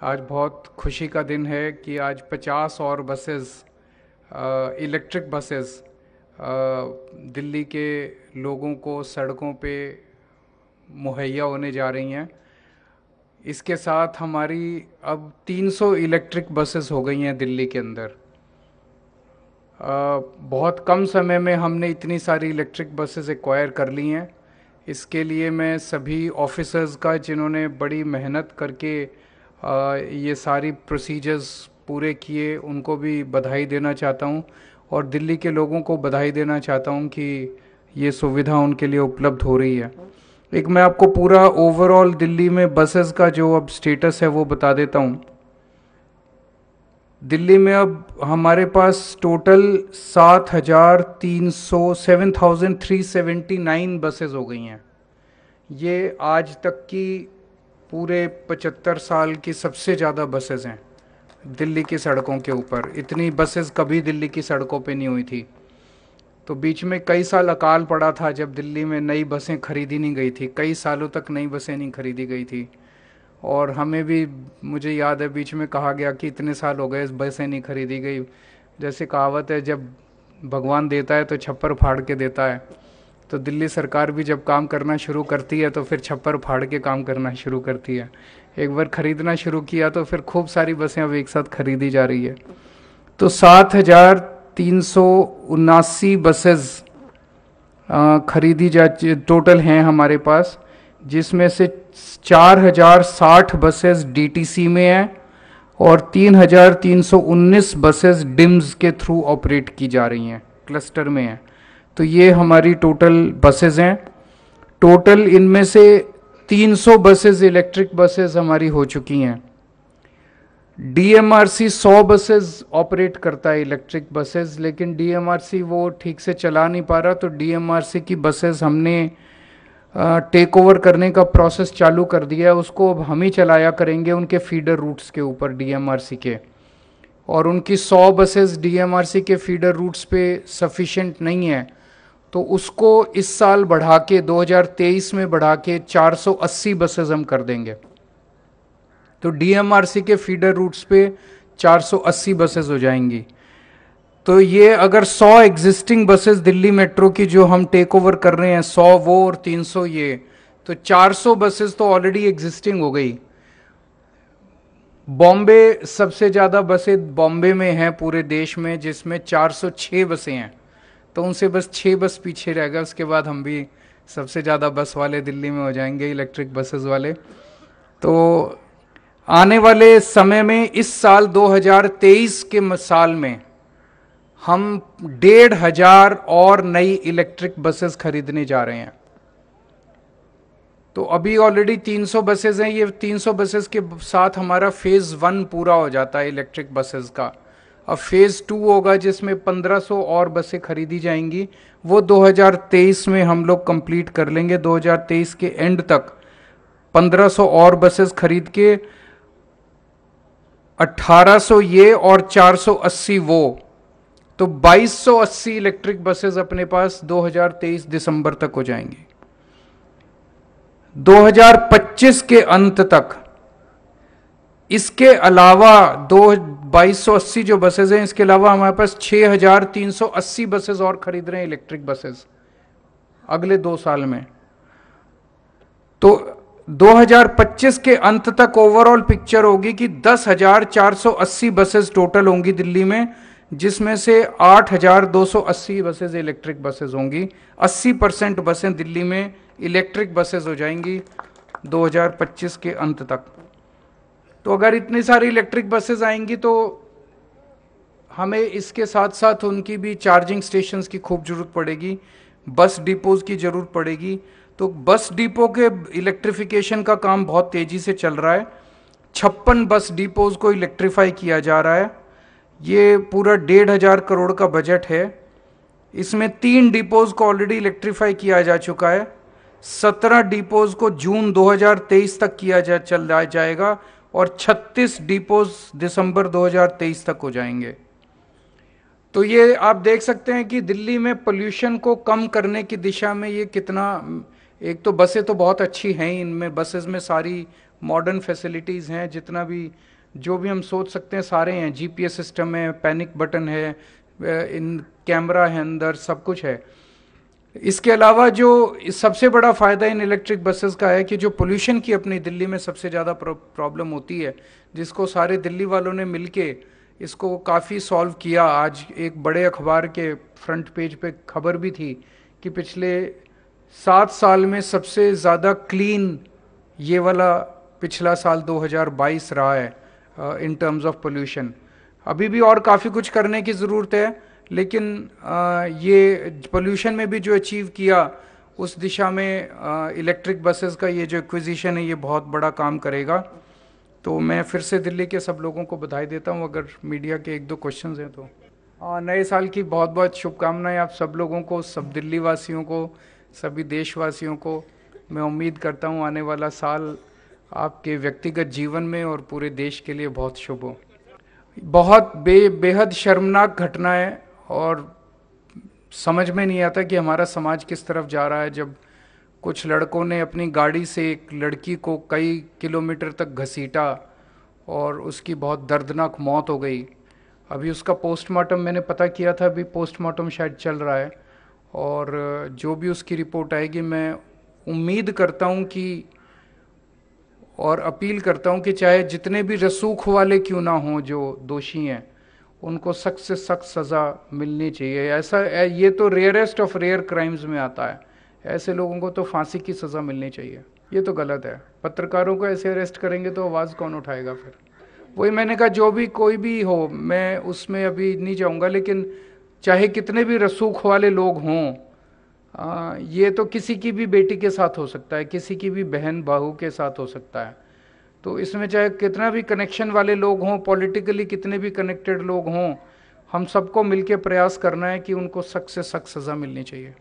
आज बहुत खुशी का दिन है कि आज 50 और बसेस, इलेक्ट्रिक बसेस दिल्ली के लोगों को सड़कों पे मुहैया होने जा रही हैं। इसके साथ हमारी अब 300 इलेक्ट्रिक बसेस हो गई हैं दिल्ली के अंदर। बहुत कम समय में हमने इतनी सारी इलेक्ट्रिक बसेस एक्वायर कर ली हैं। इसके लिए मैं सभी ऑफिसर्स का, जिन्होंने बड़ी मेहनत करके ये सारी प्रोसीजर्स पूरे किए, उनको भी बधाई देना चाहता हूँ। और दिल्ली के लोगों को बधाई देना चाहता हूँ कि ये सुविधा उनके लिए उपलब्ध हो रही है। एक मैं आपको पूरा ओवरऑल दिल्ली में बसेस का जो अब स्टेटस है वो बता देता हूँ। दिल्ली में अब हमारे पास टोटल 7,379 बसेस हो गई हैं। ये आज तक की पूरे 75 साल की सबसे ज़्यादा बसेस हैं दिल्ली की सड़कों के ऊपर। इतनी बसेस कभी दिल्ली की सड़कों पे नहीं हुई थी। तो बीच में कई साल अकाल पड़ा था जब दिल्ली में नई बसें खरीदी नहीं गई थी, कई सालों तक नई बसें नहीं खरीदी गई थी। और हमें भी, मुझे याद है, बीच में कहा गया कि इतने साल हो गए इस बसें नहीं खरीदी गई। जैसे कहावत है, जब भगवान देता है तो छप्पर फाड़ के देता है। तो दिल्ली सरकार भी जब काम करना शुरू करती है तो फिर छप्पर फाड़ के काम करना शुरू करती है। एक बार खरीदना शुरू किया तो फिर खूब सारी बसें अब एक साथ खरीदी जा रही है। तो 7,379 बसेस खरीदी जा टोटल हैं हमारे पास, जिसमें से 4,060 बसेस डीटीसी में हैं और 3,319 बसेस डिम्स के थ्रू ऑपरेट की जा रही हैं, क्लस्टर में हैं। तो ये हमारी टोटल बसेस हैं। टोटल इनमें से 300 बसेस इलेक्ट्रिक बसेस हमारी हो चुकी हैं। डीएमआरसी 100 बसेस ऑपरेट करता है इलेक्ट्रिक बसेस, लेकिन डीएमआरसी वो ठीक से चला नहीं पा रहा। तो डीएमआरसी की बसेस हमने टेक ओवर करने का प्रोसेस चालू कर दिया है। उसको अब हम ही चलाया करेंगे उनके फीडर रूट्स के ऊपर डीएमआरसी के। और उनकी 100 बसेस डीएमआरसी के फीडर रूट्स पे सफिशिएंट नहीं है, तो उसको इस साल बढ़ा के 2023 में बढ़ा के 480 बसेस हम कर देंगे। तो डीएमआरसी के फीडर रूट्स पे 480 बसेस हो जाएंगी। तो ये अगर 100 एग्जिस्टिंग बसेस दिल्ली मेट्रो की जो हम टेक ओवर कर रहे हैं, 100 वो और 300 ये, तो 400 बसेस तो ऑलरेडी एग्जिस्टिंग हो गई। बॉम्बे सबसे ज़्यादा बसें बॉम्बे में हैं पूरे देश में, जिसमें 406 बसें हैं। तो उनसे बस 6 बस पीछे रह गए, उसके बाद हम भी सबसे ज़्यादा बस वाले दिल्ली में हो जाएंगे, इलेक्ट्रिक बसेस वाले। तो आने वाले समय में, इस साल 2023 के साल में, हम 1,500 और नई इलेक्ट्रिक बसेस खरीदने जा रहे हैं। तो अभी ऑलरेडी 300 बसेस हैं। ये 300 बसेस के साथ हमारा फेज 1 पूरा हो जाता है इलेक्ट्रिक बसेस का। अब फेज 2 होगा जिसमें 1500 और बसें खरीदी जाएंगी। वो 2023 में हम लोग कंप्लीट कर लेंगे। 2023 के एंड तक 1500 और बसेस खरीद के 1800 ये और 480 वो, तो 2280 इलेक्ट्रिक बसेस अपने पास 2023 दिसंबर तक हो जाएंगी। 2025 के अंत तक इसके अलावा 2280 जो बसेस हैं, इसके अलावा हमारे पास 6,380 बसेस और खरीद रहे हैं इलेक्ट्रिक बसेस अगले 2 साल में। तो 2025 के अंत तक ओवरऑल पिक्चर होगी कि 10,480 बसेस टोटल होंगी दिल्ली में, जिसमें से 8,280 बसेस इलेक्ट्रिक बसेस होंगी। 80% बसें दिल्ली में इलेक्ट्रिक बसेस हो जाएंगी 2025 के अंत तक। तो अगर इतनी सारी इलेक्ट्रिक बसेस आएंगी तो हमें इसके साथ साथ उनकी भी चार्जिंग स्टेशंस की खूब ज़रूरत पड़ेगी, बस डिपोज की ज़रूरत पड़ेगी। तो बस डिपो के इलेक्ट्रिफिकेशन का काम बहुत तेज़ी से चल रहा है। 56 बस डिपोज को इलेक्ट्रीफाई किया जा रहा है। ये पूरा 1,500 करोड़ का बजट है। इसमें 3 डिपोज को ऑलरेडी इलेक्ट्रीफाई किया जा चुका है। 17 डिपोज को जून 2023 तक किया जाएगा और 36 डिपोज दिसंबर 2023 तक हो जाएंगे। तो ये आप देख सकते हैं कि दिल्ली में पोल्यूशन को कम करने की दिशा में ये कितना, एक तो बसें तो बहुत अच्छी हैं, इनमें बसेस में सारी मॉडर्न फैसिलिटीज़ हैं, जितना भी जो भी हम सोच सकते हैं सारे हैं। जीपीएस सिस्टम है, पैनिक बटन है, इन कैमरा है अंदर, सब कुछ है। इसके अलावा जो सबसे बड़ा फ़ायदा इन इलेक्ट्रिक बसेस का है कि जो पोल्यूशन की अपनी दिल्ली में सबसे ज़्यादा प्रॉब्लम होती है, जिसको सारे दिल्ली वालों ने मिलके इसको काफ़ी सॉल्व किया। आज एक बड़े अखबार के फ्रंट पेज पे खबर भी थी कि पिछले 7 साल में सबसे ज़्यादा क्लीन ये वाला पिछला साल 2022 रहा है इन टर्म्स ऑफ पोल्यूशन। अभी भी और काफ़ी कुछ करने की ज़रूरत है, लेकिन ये पोल्यूशन में भी जो अचीव किया उस दिशा में इलेक्ट्रिक बसेस का ये जो एक्विजिशन है ये बहुत बड़ा काम करेगा। तो मैं फिर से दिल्ली के सब लोगों को बधाई देता हूँ। अगर मीडिया के 1-2 क्वेश्चंस हैं तो। नए साल की बहुत बहुत शुभकामनाएं आप सब लोगों को, सब दिल्ली वासियों को, सभी देशवासियों को। मैं उम्मीद करता हूँ आने वाला साल आपके व्यक्तिगत जीवन में और पूरे देश के लिए बहुत शुभ हो। बहुत बेहद शर्मनाक घटना है और समझ में नहीं आता कि हमारा समाज किस तरफ जा रहा है, जब कुछ लड़कों ने अपनी गाड़ी से एक लड़की को कई किलोमीटर तक घसीटा और उसकी बहुत दर्दनाक मौत हो गई। अभी उसका पोस्टमार्टम मैंने पता किया था, अभी पोस्टमार्टम शायद चल रहा है, और जो भी उसकी रिपोर्ट आएगी मैं उम्मीद करता हूँ कि और अपील करता हूँ कि चाहे जितने भी रसूख वाले क्यों ना हों जो दोषी हैं, उनको सख्त से सख्त सज़ा मिलनी चाहिए। ऐसा ये तो रेयरेस्ट ऑफ रेयर क्राइम्स में आता है। ऐसे लोगों को तो फांसी की सज़ा मिलनी चाहिए। ये तो गलत है। पत्रकारों को ऐसे अरेस्ट करेंगे तो आवाज़ कौन उठाएगा फिर? वही मैंने कहा, जो भी कोई भी हो, मैं उसमें अभी नहीं जाऊँगा, लेकिन चाहे कितने भी रसूख वाले लोग हों, ये तो किसी की भी बेटी के साथ हो सकता है, किसी की भी बहन बहू के साथ हो सकता है। तो इसमें चाहे कितना भी कनेक्शन वाले लोग हों, पॉलिटिकली कितने भी कनेक्टेड लोग हों, हम सबको मिलकर प्रयास करना है कि उनको सख्त से सख्त सज़ा मिलनी चाहिए।